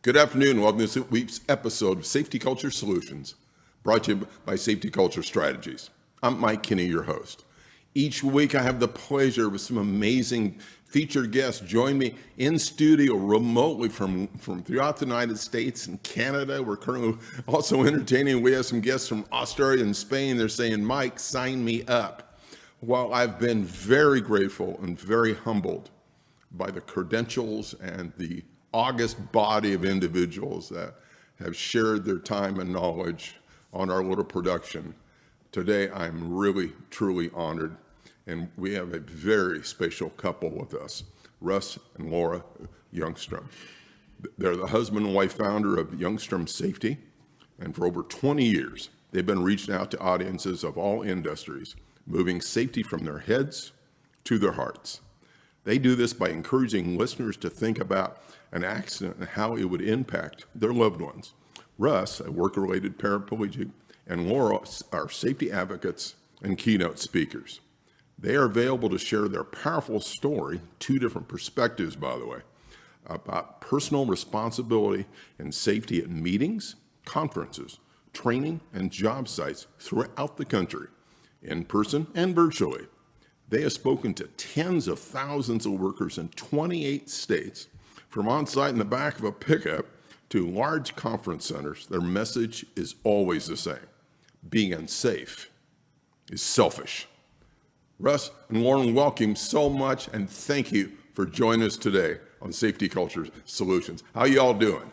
Good afternoon. Welcome to this week's episode of Safety Culture Solutions, brought to you by Safety Culture Strategies. I'm Mike Kinney, your host. Each week I have the pleasure with some amazing featured guests join me in studio remotely from throughout the United States and Canada. We're currently also entertaining. We have some guests from Australia and Spain. They're saying, Mike, sign me up. Well, I've been very grateful and very humbled by the credentials and the august body of individuals that have shared their time and knowledge on our little production. Today, I'm really, truly honored, and we have a very special couple with us, Russ and Laurel Youngstrom. They're the husband and wife founder of Youngstrom Safety, and for over 20 years, they've been reaching out to audiences of all industries, moving safety from their heads to their hearts. They do this by encouraging listeners to think about an accident and how it would impact their loved ones. Russ, a work-related paraplegic, and Laurel are safety advocates and keynote speakers. They are available to share their powerful story, two different perspectives, by the way, about personal responsibility and safety at meetings, conferences, training, and job sites throughout the country, in person and virtually. They have spoken to tens of thousands of workers in 28 states, from on-site in the back of a pickup to large conference centers. Their message is always the same. Being unsafe is selfish. Russ and Lauren, welcome so much, and thank you for joining us today on Safety Culture Solutions. How you all doing?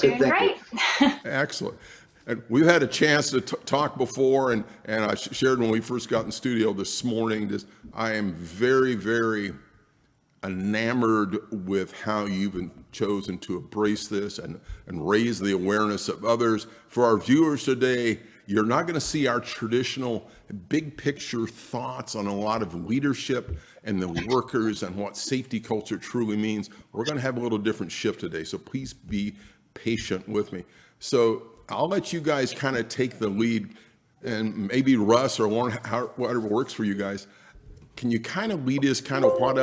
Doing great. Excellent. And we've had a chance to talk before, and I shared when we first got in studio this morning, I am very, very enamored with how you've chosen to embrace this and raise the awareness of others. For our viewers today, you're not going to see our traditional big picture thoughts on a lot of leadership and the workers and what safety culture truly means. We're going to have a little different shift today, so please be patient with me. So I'll let you guys kind of take the lead, and maybe Russ or Lauren, whatever works for you guys. Can you kind of lead us kind of what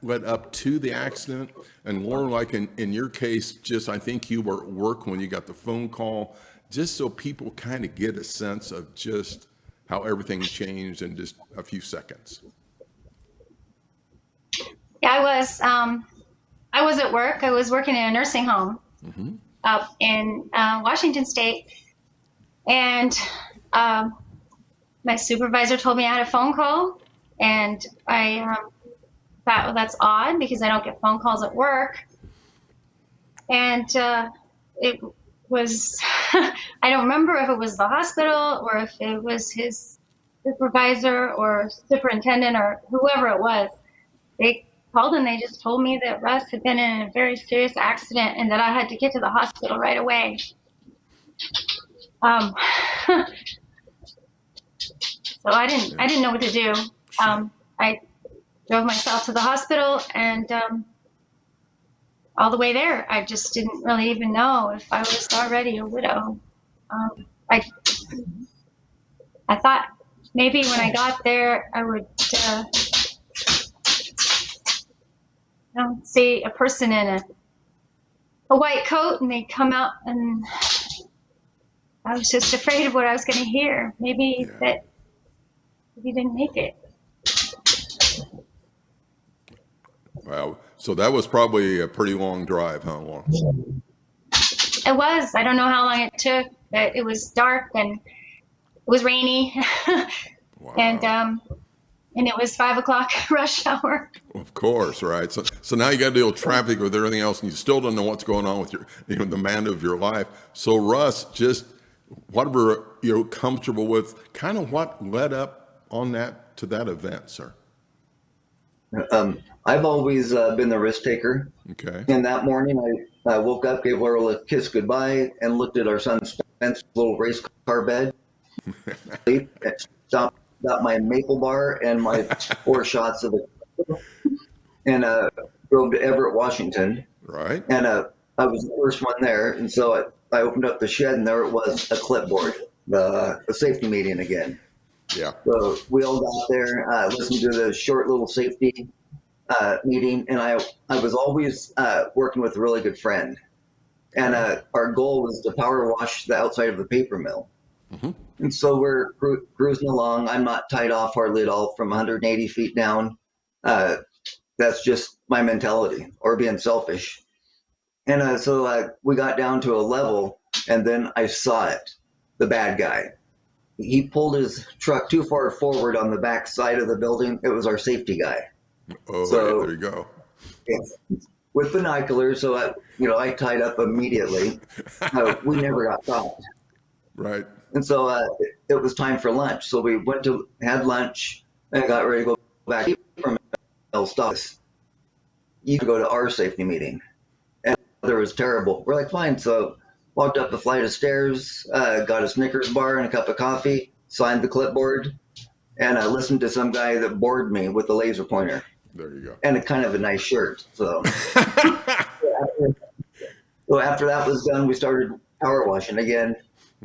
led up to the accident? And Lauren, like in your case, just I think you were at work when you got the phone call, just so people kind of get a sense of just how everything changed in just a few seconds. Yeah, I was at work. I was working in a nursing home up in Washington State, and my supervisor told me I had a phone call, and I thought, well, that's odd because I don't get phone calls at work. And it was, I don't remember if it was the hospital or if it was his supervisor or superintendent or whoever it was. They called and they just told me that Russ had been in a very serious accident and that I had to get to the hospital right away. So I didn't know what to do. I drove myself to the hospital, and all the way there, I just didn't really even know if I was already a widow. I thought maybe when I got there, I would see a person in a white coat, and they'd come out, and I was just afraid of what I was going to hear. Maybe that he didn't make it. Wow. So that was probably a pretty long drive, huh, Lauren? It was. I don't know how long it took, but it was dark and it was rainy. Wow. And it was 5 o'clock rush hour. Of course, right? So now you got to deal with traffic with everything else, and you still don't know what's going on with your, the man of your life. So Russ, just whatever you're comfortable with, kind of what led up on that to that event, sir? I've always been the risk taker. Okay. And that morning I woke up, gave Laurel a kiss goodbye, and looked at our son Spence's little race car bed. Stopped got my maple bar and my 4 shots of it, and drove to Everett, Washington. Right. And I was the first one there, and so I opened up the shed, and there it was, a clipboard, the safety meeting again. Yeah. So we all got there, listened to the short little safety meeting, and I was always working with a really good friend. And our goal was to power wash the outside of the paper mill. And so we're cruising along. I'm not tied off hardly at all from 180 feet down. That's just my mentality or being selfish. And so we got down to a level, and then I saw it, the bad guy. He pulled his truck too far forward on the back side of the building. It was our safety guy. Oh, So, yeah, there you go. yeah, with binoculars, so I tied up immediately. We never got caught. Right. And so it was time for lunch. So we had lunch and got ready to go back from stops. You could go to our safety meeting. And the weather was terrible. We're like, fine. So walked up a flight of stairs, got a Snickers bar and a cup of coffee, signed the clipboard, and I listened to some guy that bored me with a laser pointer. There you go. And a kind of a nice shirt. So, so after that was done, we started power washing again.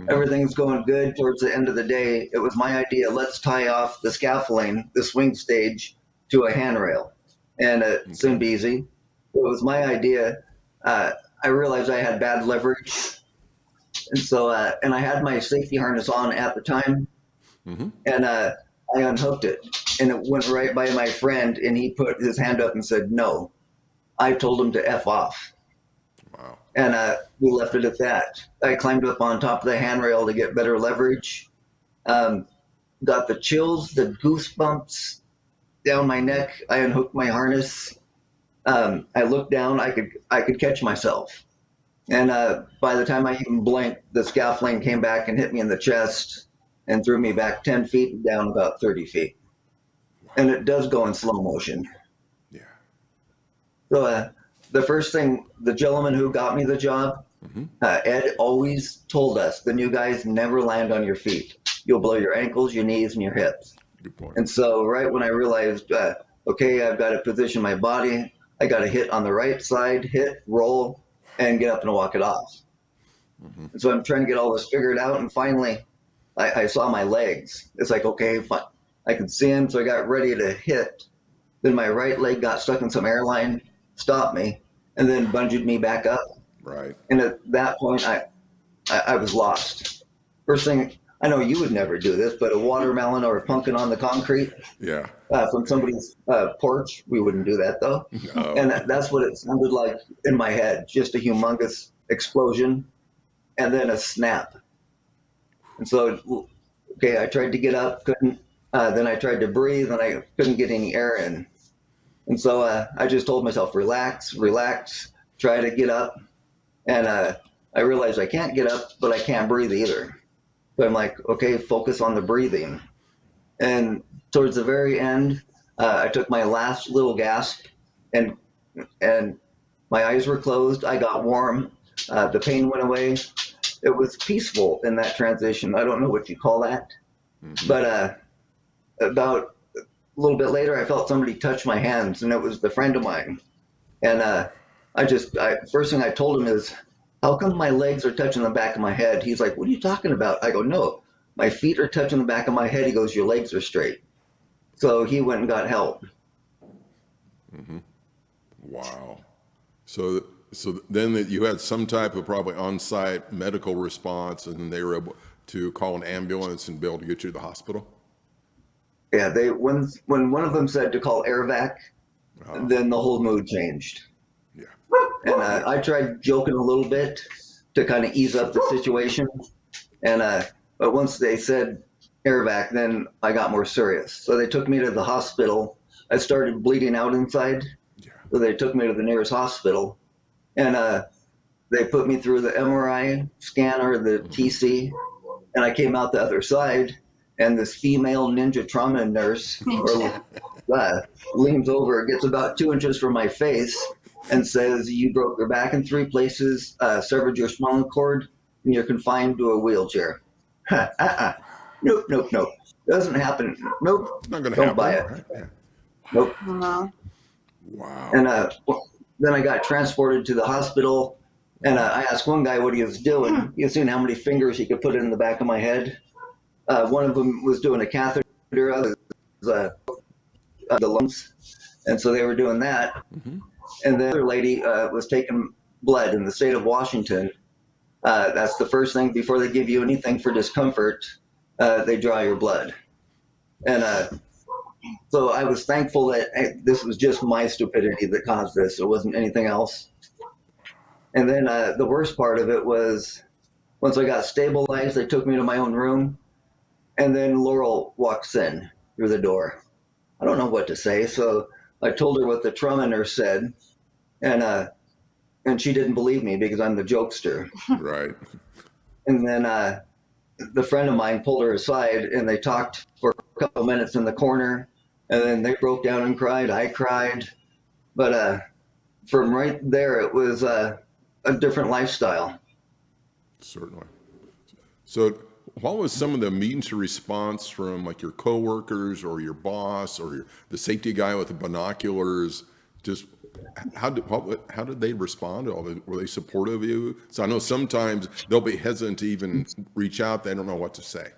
Everything's going good. Towards the end of the day, it was my idea. Let's tie off the scaffolding, the swing stage, to a handrail, and it soon be easy. It was my idea. I realized I had bad leverage, and so and I had my safety harness on at the time, and I unhooked it, and it went right by my friend, and he put his hand up and said, "No." I told him to F off. Wow. And we left it at that. I climbed up on top of the handrail to get better leverage. Got the chills, the goosebumps down my neck. I unhooked my harness. I looked down. I could catch myself. And by the time I even blinked, the scaffolding came back and hit me in the chest and threw me back 10 feet and down about 30 feet. And it does go in slow motion. Yeah. So the first thing, the gentleman who got me the job, Ed always told us, the new guys never land on your feet. You'll blow your ankles, your knees, and your hips. Good point. And so right when I realized, okay, I've got to position my body, I got to hit on the right side, hit, roll, and get up and walk it off. And so I'm trying to get all this figured out, and finally I saw my legs. It's like, okay, fine. I could see them, so I got ready to hit. Then my right leg got stuck in some airline, stopped me, and then bungeed me back up. Right. And at that point, I was lost. First thing, I know you would never do this, but a watermelon or a pumpkin on the concrete Yeah. from somebody's porch, we wouldn't do that though. No. And that's what it sounded like in my head, just a humongous explosion and then a snap. And so, okay, I tried to get up, couldn't. Then I tried to breathe and I couldn't get any air in. And so I just told myself, relax, relax, try to get up. And I realized I can't get up, but I can't breathe either. So I'm like, okay, focus on the breathing. And towards the very end, I took my last little gasp, and my eyes were closed. I got warm. The pain went away. It was peaceful in that transition. I don't know what you call that. But about a little bit later, I felt somebody touch my hands, and it was the friend of mine. And first thing I told him is, how come my legs are touching the back of my head? He's like, what are you talking about? I go, no, my feet are touching the back of my head. He goes, your legs are straight. So he went and got help. Wow. So then that you had some type of probably on-site medical response, and then they were able to call an ambulance and be able to get you to the hospital? Yeah, when one of them said to call AirVac, then the whole mood changed. Yeah. And I tried joking a little bit to kind of ease up the situation. And but once they said AirVac, then I got more serious. So they took me to the hospital. I started bleeding out inside. Yeah. So they took me to the nearest hospital. And they put me through the MRI scanner, the TC, and I came out the other side. And this female ninja trauma nurse leans over, gets about 2 inches from my face, and says, you broke your back in 3 places, severed your spinal cord, and you're confined to a wheelchair. Nope, nope, nope. Doesn't happen. Nope. It's not going to Don't happen. buy it. Right? Yeah. Nope. Wow. Wow. And then I got transported to the hospital, and I asked one guy what he was doing. He was seeing how many fingers he could put in the back of my head. One of them was doing a catheter. Other was the lungs, and so they were doing that. Mm-hmm. And the other lady was taking blood in the state of Washington. That's the first thing before they give you anything for discomfort. They draw your blood, and so I was thankful that this was just my stupidity that caused this. It wasn't anything else. And then the worst part of it was once I got stabilized, they took me to my own room, and then Laurel walks in through the door. I don't know what to say, so I told her what the trauma nurse said, and she didn't believe me because I'm the jokester. Right. And then the friend of mine pulled her aside, and they talked for a couple minutes in the corner, and then they broke down and cried. I cried, but from right there, it was a different lifestyle. Certainly. So what was some of the immediate response from like your coworkers or your boss or the safety guy with the binoculars? Just how did they respond? Were they supportive of you? So I know sometimes they'll be hesitant to even reach out. They don't know what to say.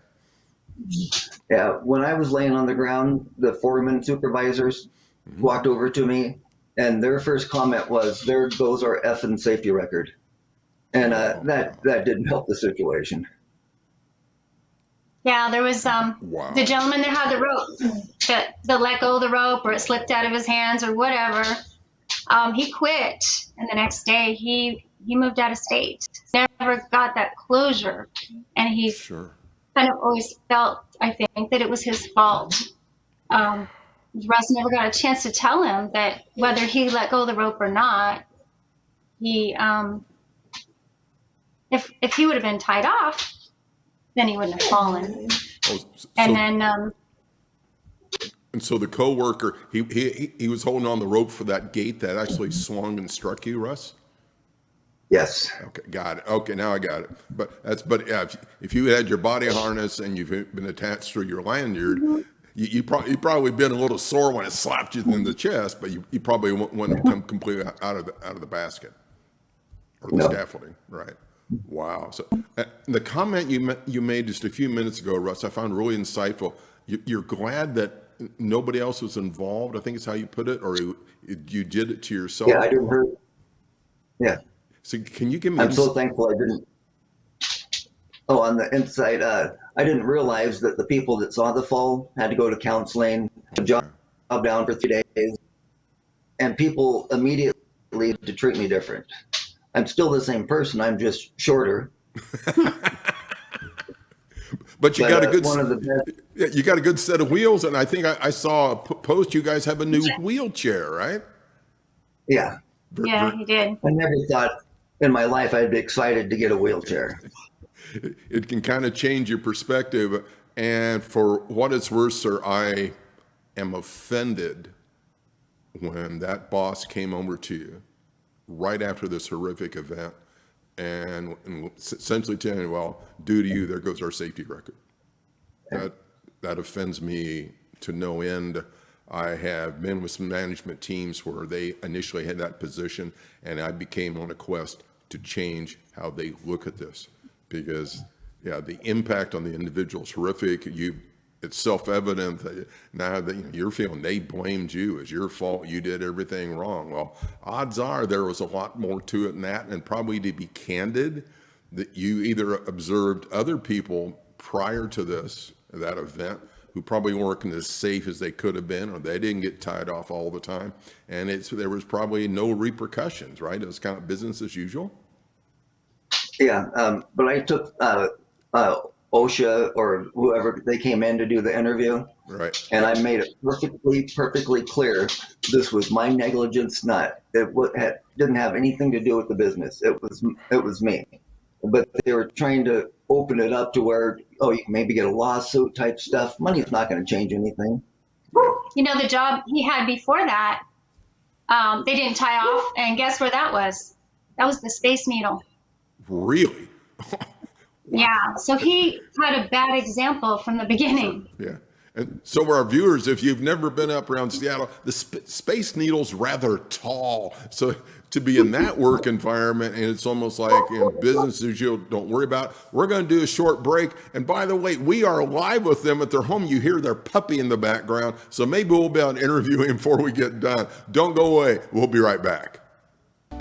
Yeah, when I was laying on the ground, the foreman supervisors walked over to me, and their first comment was, "There goes our effing safety record," and that didn't help the situation. Yeah, there was Wow. the gentleman that had the rope that let go of the rope, or it slipped out of his hands or whatever. He quit, and the next day he moved out of state. Never got that closure, and he Sure. kind of always felt, I think, that it was his fault. Russ never got a chance to tell him that whether he let go of the rope or not, he if he would have been tied off, then he wouldn't have fallen. Oh, And so, then and so the coworker, he was holding on the rope for that gate that actually swung and struck you, Russ? Yes. Okay, got it. Okay, now I got it. But yeah, if you had your body harness and you've been attached through your lanyard, you probably been a little sore when it slapped you in the chest, but you probably wouldn't have come completely out of the basket or the No. scaffolding, right? Wow. So the comment you made just a few minutes ago, Russ, I found really insightful. You're glad that nobody else was involved. I think it's how you put it, or you did it to yourself. Yeah, I didn't hurt. Yeah. So can you give me? I'm so thankful I didn't. Oh, on the inside, I didn't realize that the people that saw the fall had to go to counseling, job down for 3 days, and people immediately to treat me different. I'm still the same person. I'm just shorter. But you got a good one of the best. yeah, you got a good set of wheels, and I think I saw a post. You guys have a new wheelchair, right? Yeah, yeah, he did. I never thought in my life I'd be excited to get a wheelchair. It can kind of change your perspective. And for what it's worth, sir, I am offended when that boss came over to you right after this horrific event and essentially telling you, well, due to you, there goes our safety record. That offends me to no end. I have been with some management teams where they initially had that position, and I became on a quest to change how they look at this, because yeah, the impact on the individual is horrific. It's self-evident that now that you're feeling they blamed you, it's your fault, you did everything wrong. Well, odds are there was a lot more to it than that, and probably, to be candid, that you either observed other people prior to that event who probably weren't as safe as they could have been, or they didn't get tied off all the time, and there was probably no repercussions, right? It was kind of business as usual. Yeah, but I took OSHA or whoever, they came in to do the interview, Right. and I made it perfectly clear this was my negligence. Didn't have anything to do with the business. It was me. But they were trying to open it up to where, oh, you can maybe get a lawsuit type stuff. Money's not going to change anything. You know, the job he had before that, they didn't tie off, and guess where that was? That was the Space Needle. Really? Yeah, so he had a bad example from the beginning. Yeah. And so our viewers, if you've never been up around Seattle, the Space Needle's rather tall. So to be in that work environment, and it's almost like business as usual, don't worry about it. We're going to do a short break. And by the way, we are live with them at their home. You hear their puppy in the background. So maybe we'll be able to interview him before we get done. Don't go away. We'll be right back.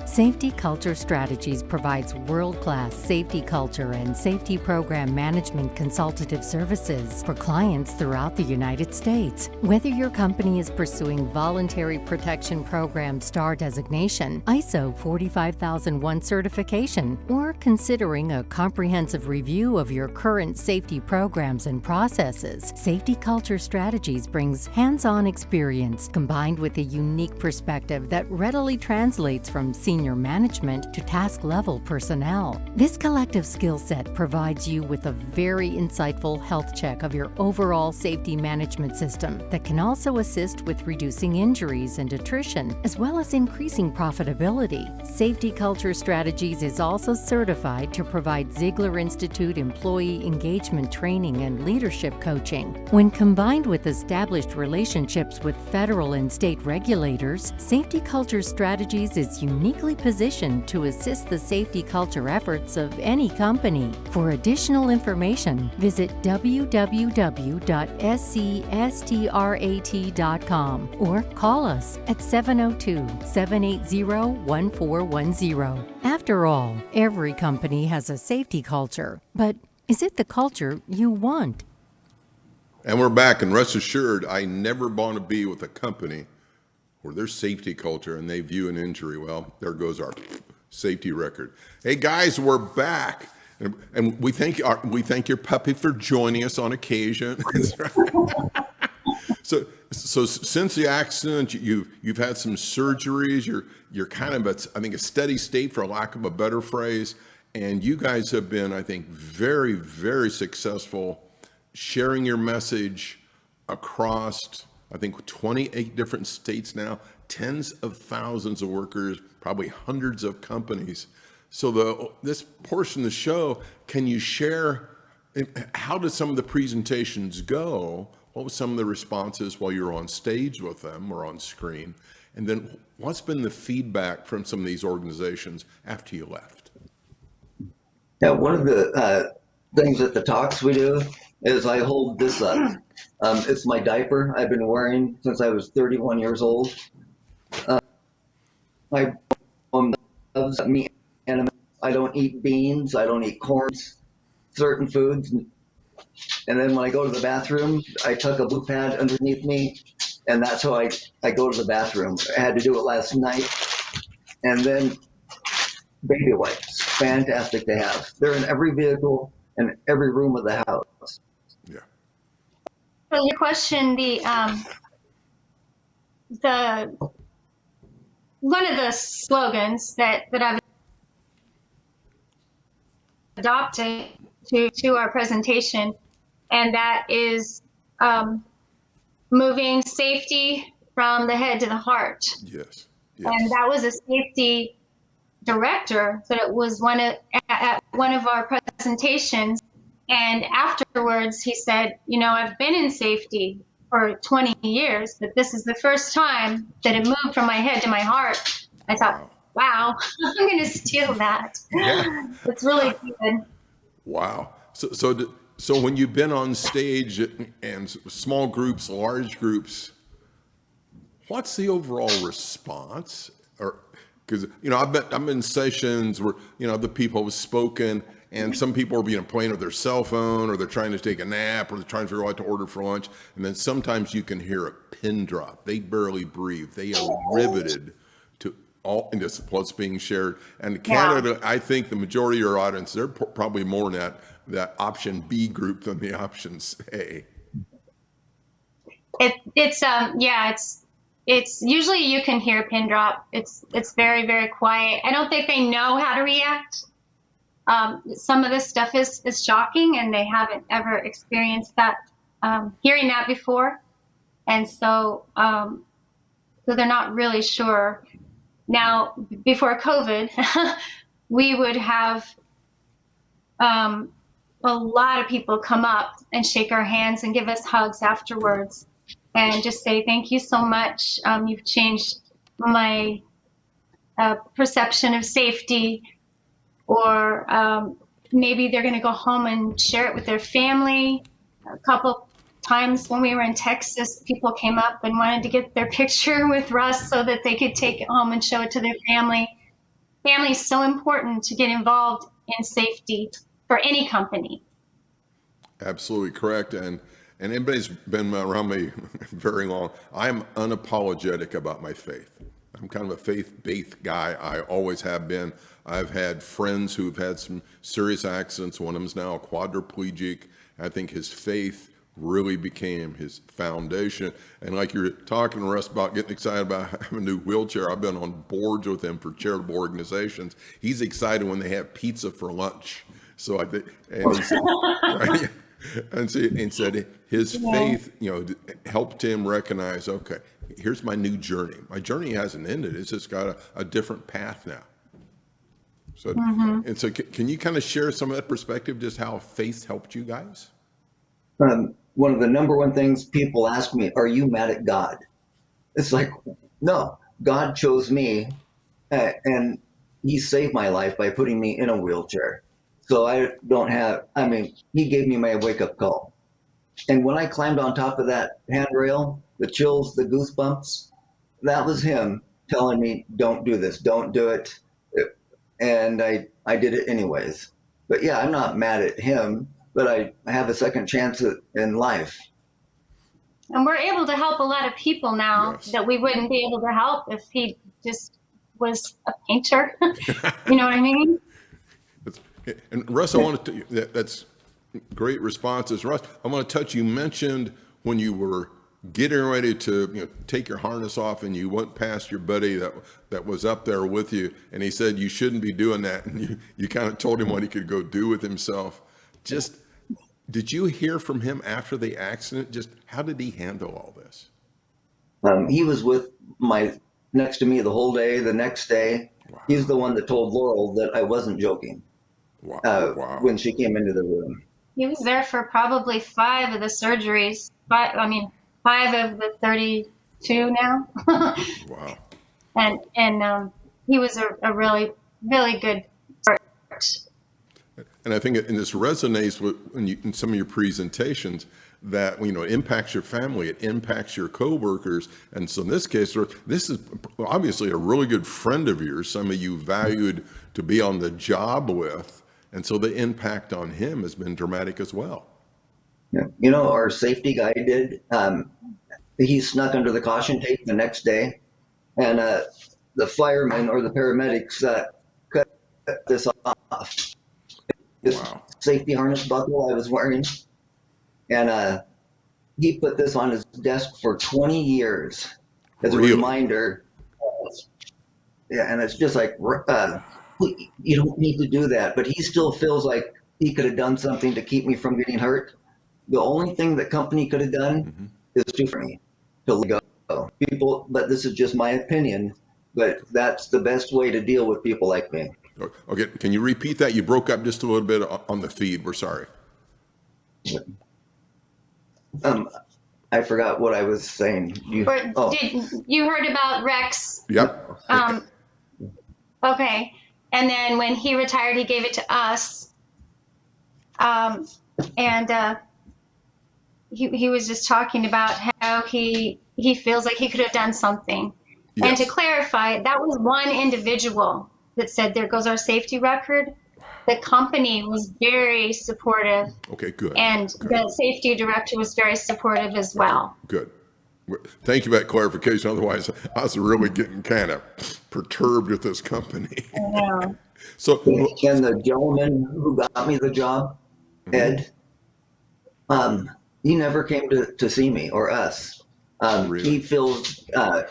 Safety Culture Strategies provides world-class safety culture and safety program management consultative services for clients throughout the United States. Whether your company is pursuing Voluntary Protection Program STAR designation, ISO 45001 certification, or considering a comprehensive review of your current safety programs and processes, Safety Culture Strategies brings hands-on experience combined with a unique perspective that readily translates from senior management to task-level personnel. This collective skill set provides you with a very insightful health check of your overall safety management system that can also assist with reducing injuries and attrition, as well as increasing profitability. Safety Culture Strategies is also certified to provide Ziegler Institute employee engagement training and leadership coaching. When combined with established relationships with federal and state regulators, Safety Culture Strategies is uniquely positioned to assist the safety culture efforts of any company. For additional information, visit www.scstrat.com or call us at 702-780-1410. After all, every company has a safety culture, but is it the culture you want? And we're back, and rest assured, I never want to be with a company where there's safety culture and they view an injury. Well, there goes our safety record. Hey guys, we're back, and we thank your puppy for joining us on occasion. So since the accident, you've had some surgeries. You're kind of I think a steady state, for lack of a better phrase, and you guys have been, I think, very, very successful sharing your message across, I think, 28 different states now, tens of thousands of workers, probably hundreds of companies. So this portion of the show, can you share how did some of the presentations go? What was some of the responses while you're on stage with them or on screen? And then what's been the feedback from some of these organizations after you left? Yeah, one of the things at the talks we do is I hold this up. It's my diaper I've been wearing since I was 31 years old. My mom loves meat and I don't eat beans, I don't eat corn, certain foods. And then when I go to the bathroom, I tuck a blue pad underneath me, and that's how I go to the bathroom. I had to do it last night. And then baby wipes, fantastic to have. They're in every vehicle and every room of the house. Yeah. So your question, the one of the slogans that I've adopted to our presentation, and that is moving safety from the head to the heart. Yes. And that was a safety director that it was at one of our presentations. And afterwards, he said, I've been in safety for 20 years, but this is the first time that it moved from my head to my heart. I thought, wow, I'm going to steal that. Yeah. It's really good. Wow. So when you've been on stage and small groups, large groups, what's the overall response? Or because I've been in sessions where the people have spoken, and some people are being playing with their cell phone, or they're trying to take a nap, or they're trying to figure out what to order for lunch, and then sometimes you can hear a pin drop. They barely breathe. They are riveted to all into what's being shared. And Canada, I think the majority of your audience, they're probably more in that option B group than the options A. It's usually you can hear a pin drop. It's very, very quiet. I don't think they know how to react. Some of this stuff is shocking, and they haven't ever experienced that, hearing that before. And so they're not really sure. Now, before COVID, we would have a lot of people come up and shake our hands and give us hugs afterwards and just say, thank you so much. You've changed my perception of safety. Or maybe they're going to go home and share it with their family. A couple times when we were in Texas, people came up and wanted to get their picture with Russ so that they could take it home and show it to their family. Family is so important to get involved in safety for any company. Absolutely correct. And anybody's been around me very long, I'm unapologetic about my faith. I'm kind of a faith-based guy. I always have been. I've had friends who've had some serious accidents. One of them is now a quadriplegic. I think his faith really became his foundation. And like you're talking to Russ about getting excited about having a new wheelchair, I've been on boards with him for charitable organizations. He's excited when they have pizza for lunch. So I think, and he said, right? And said his faith, helped him recognize, okay, here's my new journey. My journey hasn't ended. It's just got a different path now. So, and so can you kind of share some of that perspective, just how faith helped you guys? One of the number one things people ask me, are you mad at God? It's like, no, God chose me and he saved my life by putting me in a wheelchair. So he gave me my wake up call. And when I climbed on top of that handrail, the chills, the goosebumps, that was him telling me, don't do this, don't do it. And I did it anyways. But yeah, I'm not mad at him, but I have a second chance in life. And we're able to help a lot of people now that we wouldn't be able to help if he just was a painter. You know what I mean? And Russ, I wanted to, that's great responses. Russ, I want to touch, you mentioned when you were getting ready to take your harness off and you went past your buddy that was up there with you, and he said you shouldn't be doing that, and you kind of told him what he could go do with himself. Just, did you hear from him after the accident? Just how did he handle all this? He was next to me the whole day. The next day, wow. He's the one that told Laurel that I wasn't joking. Wow. When she came into the room. He was there for probably 5 of the surgeries. 5 of the 32 now. Wow. And he was a really, really good part. And I think this resonates with in some of your presentations that, it impacts your family, it impacts your coworkers. And so in this case, this is obviously a really good friend of yours, somebody you valued to be on the job with. And so the impact on him has been dramatic as well. Yeah. Our safety guy did, he snuck under the caution tape the next day, and the firemen or the paramedics cut this off. This safety harness buckle I was wearing, and he put this on his desk for 20 years as a reminder. Yeah, and it's just like, you don't need to do that, but he still feels like he could have done something to keep me from getting hurt. The only thing the company could have done is for me to let go. People, but this is just my opinion, but that's the best way to deal with people like me. Okay, can you repeat that? You broke up just a little bit on the feed. We're sorry. I forgot what I was saying. You heard about Rex? Yep. Okay. And then when he retired, he gave it to us. He was just talking about how he feels like he could have done something. Yes. And to clarify, that was one individual that said, there goes our safety record. The company was very supportive. Okay, good. And the safety director was very supportive as well. Good. Thank you for that clarification. Otherwise, I was really getting kind of perturbed with this company. Yeah. So, and the gentleman who got me the job, Ed, he never came to see me or us. Really? He feels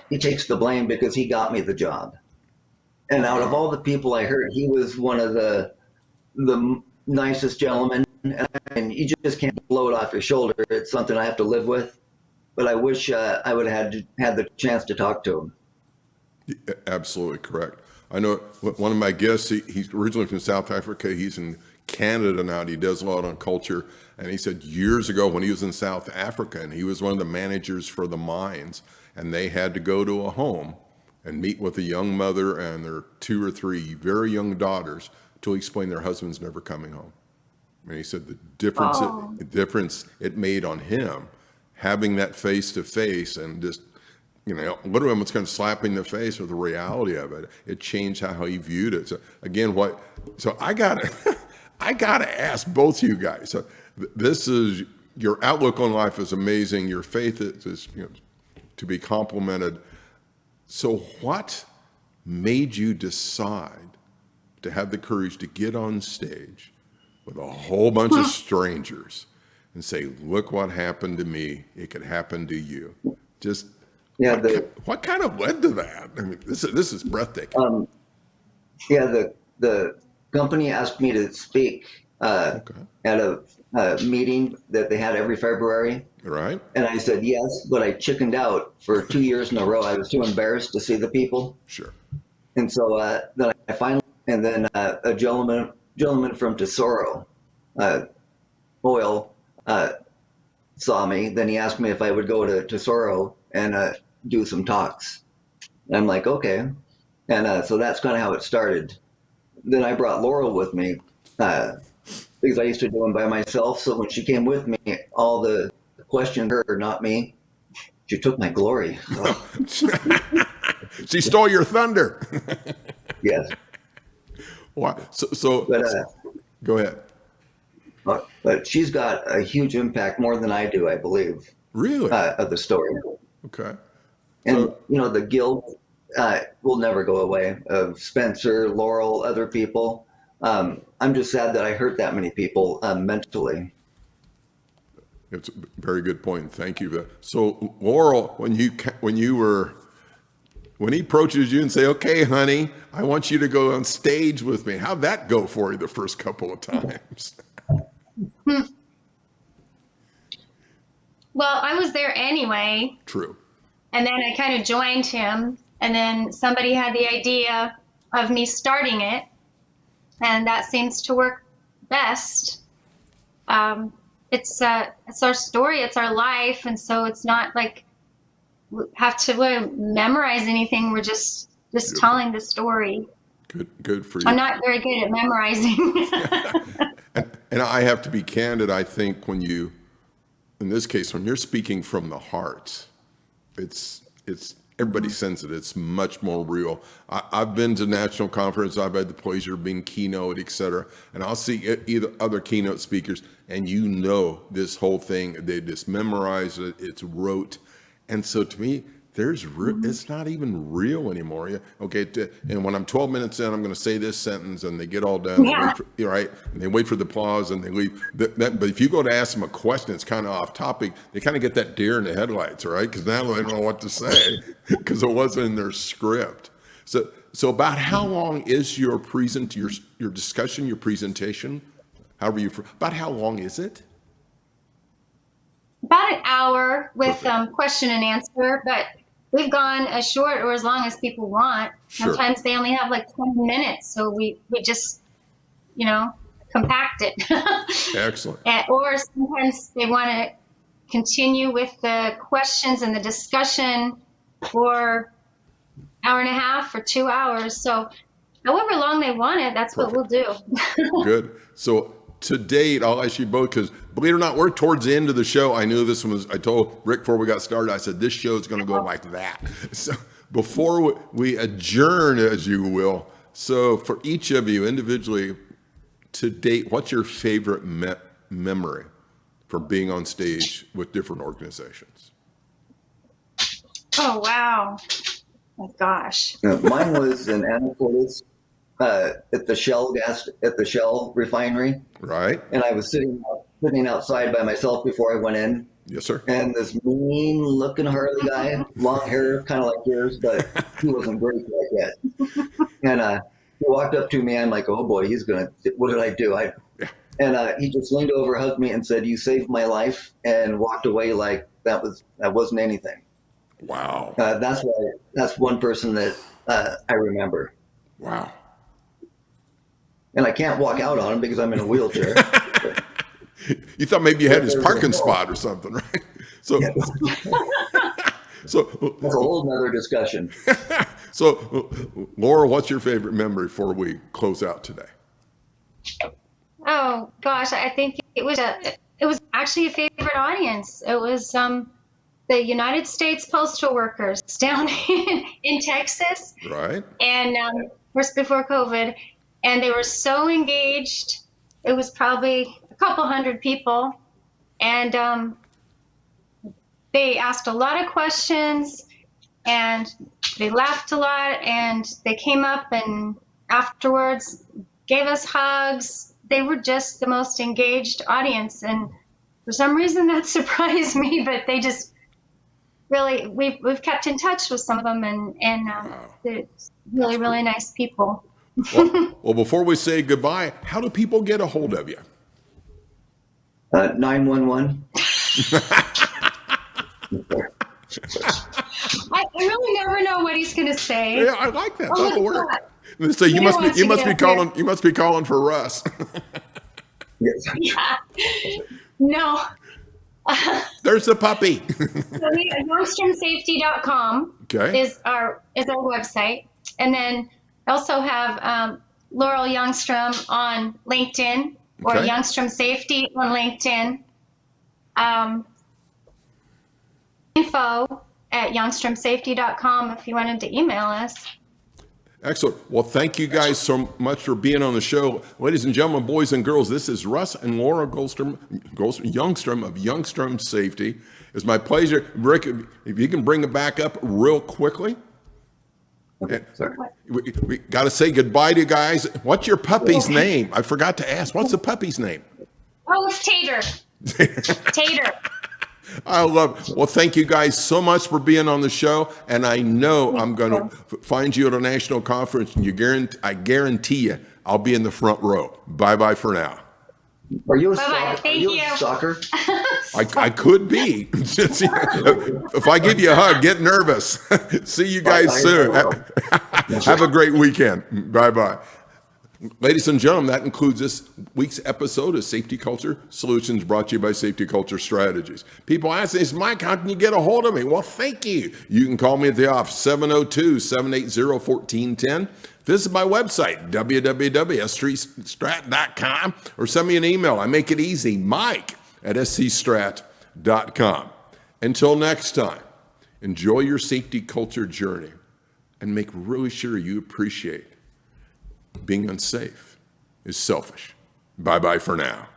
he takes the blame because he got me the job. And out of all the people I heard, he was one of the nicest gentlemen. And you just can't blow it off your shoulder. It's something I have to live with. But I wish I would have had the chance to talk to him. Absolutely correct. I know one of my guests, he's originally from South Africa. He's in Canada now, and he does a lot on culture. And he said years ago when he was in South Africa, and he was one of the managers for the mines, and they had to go to a home and meet with a young mother and their 2 or 3 very young daughters to explain their husband's never coming home. And he said the difference it made on him, having that face to face and just, literally almost kind of slapping the face with the reality of it. It changed how he viewed it. So again, I gotta ask both you guys. So this is, your outlook on life is amazing. Your faith is to be complimented. So what made you decide to have the courage to get on stage with a whole bunch of strangers and say, look what happened to me, it could happen to you? Just what kind of led to that? I mean, this is breathtaking. The company asked me to speak at a meeting that they had every February. Right. And I said yes, but I chickened out for 2 years in a row. I was too embarrassed to see the people. Sure. And so then I finally, and then a gentleman from Tesoro Oil saw me. Then he asked me if I would go to Tesoro and do some talks. And I'm like, okay. And so that's kind of how it started. Then I brought Laurel with me because I used to do them by myself. So when she came with me, all the questions were not me. She took my glory. So. She stole your thunder. Yes. Wow. So go ahead. But she's got a huge impact, more than I do, I believe. Really? Of the story. Okay. And the guilt will never go away. Of Spencer, Laurel, other people. I'm just sad that I hurt that many people mentally. It's a very good point. Thank you. So Laurel, when he approaches you and say, okay, honey, I want you to go on stage with me. How'd that go for you the first couple of times? Well, I was there anyway. True. And then I kind of joined him. And then somebody had the idea of me starting it. And that seems to work best. It's our story, it's our life. And so it's not like we have to really memorize anything. We're just telling the story. Good for you. I'm not very good at memorizing. And I have to be candid. I think in this case, when you're speaking from the heart, it's everybody senses it. It's much more real. I've been to national conference. I've had the pleasure of being keynote, et cetera. And I'll see either other keynote speakers, and this whole thing, they just memorize it. It's rote. And so to me, it's not even real anymore. And when I'm 12 minutes in, I'm going to say this sentence, and they get all done. Yeah. And they wait for the applause, and they leave. But if you go to ask them a question, it's kind of off topic. They kind of get that deer in the headlights, right? Because now they don't know what to say because it wasn't in their script. So about how long is your discussion, your presentation? About how long is it? About an hour with question and answer, but we've gone as short or as long as people want. Sure. Sometimes they only have like 20 minutes, so we just, compact it. Excellent. Or sometimes they want to continue with the questions and the discussion for hour and a half or 2 hours. So however long they want it, that's Perfect. What we'll do. Good. So to date, I'll ask you both, because believe it or not, we're towards the end of the show. I knew this one I told Rick before we got started, I said, this show is going to go like that. So before we adjourn, as you will, so for each of you individually, to date, what's your favorite memory from being on stage with different organizations? Oh, wow. My gosh. Mine was in Annapolis at the Shell refinery. Right. And I was sitting outside by myself before I went in. Yes, sir. And this mean-looking Harley guy, long hair, kind of like yours, but he wasn't great like that. And he walked up to me. I'm like, oh boy, what did I do? And he just leaned over, hugged me, and said, "You saved my life," and walked away like that wasn't anything. Wow. That's one person that I remember. Wow. and I can't walk out on them because I'm in a wheelchair. You thought maybe you had his parking spot or something, right? So, so That's a whole nother discussion. So, Laurel, what's your favorite memory before we close out today? Oh gosh, I think it was actually a favorite audience. It was the United States postal workers down in Texas, Right. and first before COVID, and they were so engaged. It was probably a couple hundred people, and they asked a lot of questions, and they laughed a lot, and they came up and afterwards gave us hugs. They were just the most engaged audience, and for some reason that surprised me, but they just really, we've kept in touch with some of them, and they're really nice people. Well, before we say goodbye, how do people get a hold of you? 911. I really never know what he's going to say. Yeah, I like that. Oh, That'll work. God. So you must be calling for Russ. Yes. Yeah. No. There's the puppy. YoungstromSafety.com Okay. is our website, and then I also have Laurel Youngstrom on LinkedIn, or Okay. Youngstrom Safety on LinkedIn. Info@youngstromsafety.com if you wanted to email us. Excellent. Well, thank you guys so much for being on the show. Ladies and gentlemen, boys and girls, this is Russ and Laura Youngstrom of Youngstrom Safety. It's my pleasure. Rick, if you can bring it back up real quickly. Okay, sorry. We got to say goodbye to you guys. What's your puppy's name? I forgot to ask. What's the puppy's name? Oh, it's Tater. Tater. I love it. Well, thank you guys so much for being on the show. And I know I'm going to find you at a national conference, and I guarantee you I'll be in the front row. Bye-bye for now. Are you a Bye-bye. stalker? Thank Are you you. a stalker? I could be. If I give you a hug, get nervous. See you guys soon. Have a great weekend. Bye-bye. Ladies and gentlemen, that includes this week's episode of Safety Culture Solutions, brought to you by Safety Culture Strategies. People ask me, Mike, how can you get a hold of me? Well, thank you. You can call me at the office, 702-780-1410. Visit my website, www.scstrat.com, or send me an email. I make it easy, mike@scstrat.com. Until next time, enjoy your safety culture journey and make really sure you appreciate being unsafe is selfish. Bye-bye for now.